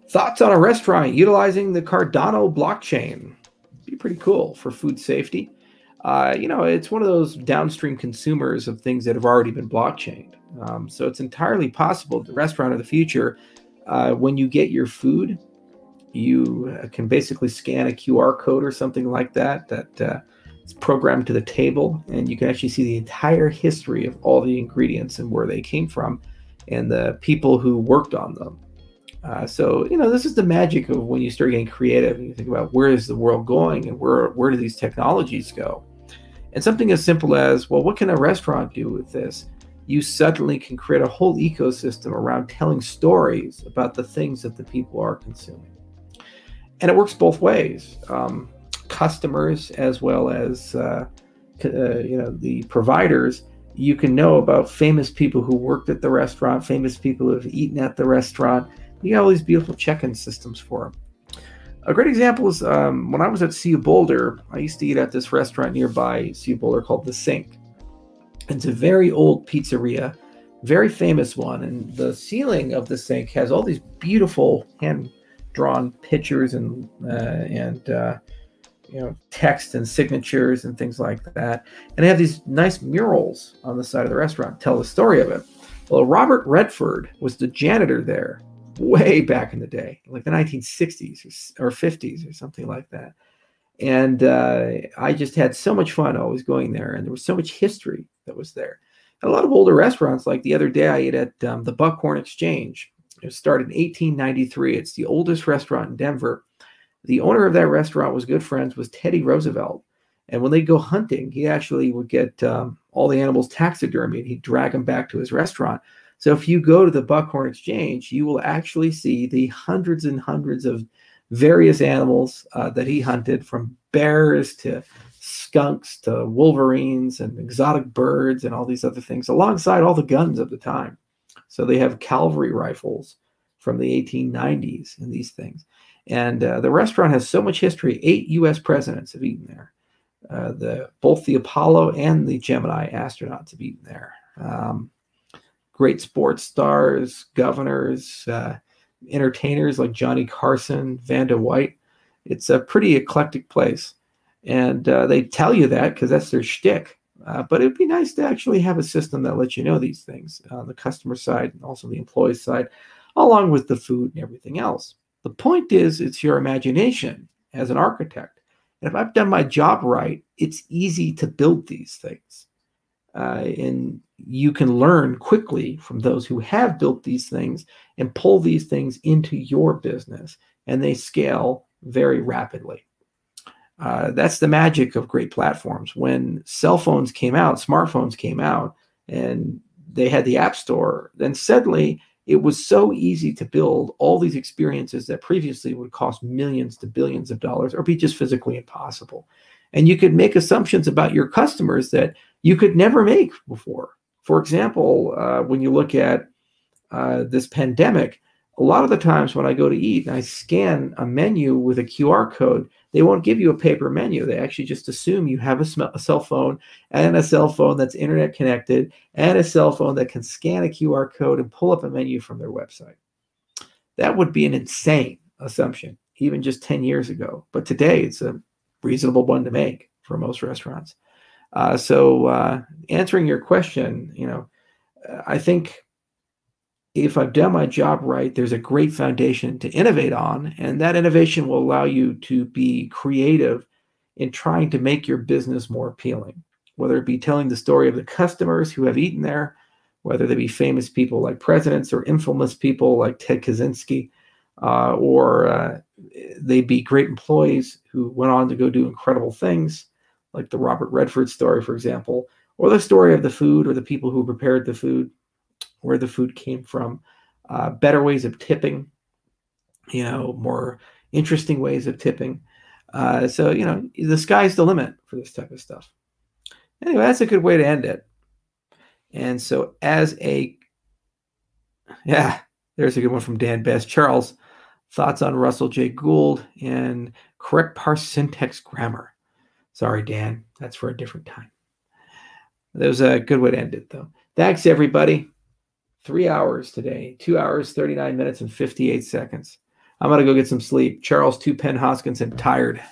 Thoughts on a restaurant utilizing the Cardano blockchain? Be pretty cool for food safety. It's one of those downstream consumers of things that have already been blockchained. So it's entirely possible the restaurant of the future, when you get your food, you can basically scan a QR code or something like that is programmed to the table, and you can actually see the entire history of all the ingredients and where they came from and the people who worked on them. This is the magic of when you start getting creative and you think about where is the world going and where do these technologies go. And something as simple as, well, what can a restaurant do with this? You suddenly can create a whole ecosystem around telling stories about the things that the people are consuming. And it works both ways. Customers as well as the providers, you can know about famous people who worked at the restaurant, famous people who have eaten at the restaurant. You got all these beautiful check-in systems for them. A great example is when I was at CU Boulder, I used to eat at this restaurant nearby CU Boulder called The Sink. It's a very old pizzeria, very famous one, and the ceiling of The Sink has all these beautiful hand-drawn pictures and text and signatures and things like that. And they have these nice murals on the side of the restaurant tell the story of it. Well, Robert Redford was the janitor there way back in the day, like the 1960s or 50s or something like that. And I just had so much fun always going there, and there was so much history that was there. And a lot of older restaurants, like the other day I ate at the Buckhorn Exchange. It started in 1893. It's the oldest restaurant in Denver. The owner of that restaurant was good friends with Teddy Roosevelt. And when they'd go hunting, he actually would get all the animals taxidermied, and he'd drag them back to his restaurant. So if you go to the Buckhorn Exchange, you will actually see the hundreds and hundreds of various animals that he hunted, from bears to skunks to wolverines and exotic birds and all these other things, alongside all the guns of the time. So they have cavalry rifles from the 1890s and these things. And the restaurant has so much history. 8 U.S. presidents have eaten there. Both the Apollo and the Gemini astronauts have eaten there. Great sports stars, governors, entertainers like Johnny Carson, Vanda White. It's a pretty eclectic place. And they tell you that because that's their shtick. But it'd be nice to actually have a system that lets you know these things on the customer side and also the employee side, along with the food and everything else. The point is, it's your imagination as an architect. And if I've done my job right, it's easy to build these things. And you can learn quickly from those who have built these things and pull these things into your business, and they scale very rapidly. That's the magic of great platforms. When cell phones came out, smartphones came out, and they had the App Store, then suddenly it was so easy to build all these experiences that previously would cost millions to billions of dollars or be just physically impossible. And you could make assumptions about your customers that you could never make before. For example, when you look at this pandemic, a lot of the times when I go to eat and I scan a menu with a QR code, they won't give you a paper menu. They actually just assume you have a cell phone, and a cell phone that's internet connected, and a cell phone that can scan a QR code and pull up a menu from their website. That would be an insane assumption, even just 10 years ago. But today, it's a reasonable one to make for most restaurants. Answering your question, I think if I've done my job right, there's a great foundation to innovate on, and that innovation will allow you to be creative in trying to make your business more appealing, whether it be telling the story of the customers who have eaten there, whether they be famous people like presidents or infamous people like Ted Kaczynski, or they be great employees who went on to go do incredible things, like the Robert Redford story, for example, or the story of the food or the people who prepared the food, where the food came from, better ways of tipping, more interesting ways of tipping. The sky's the limit for this type of stuff. Anyway, that's a good way to end it. And so there's a good one from Dan Best. Charles, thoughts on Russell J. Gould and correct parse syntax grammar? Sorry, Dan, that's for a different time. That was a good way to end it, though. Thanks, everybody. 3 hours today, 2 hours, 39 minutes, and 58 seconds. I'm going to go get some sleep. Charles 2 Penn Hoskinson, tired.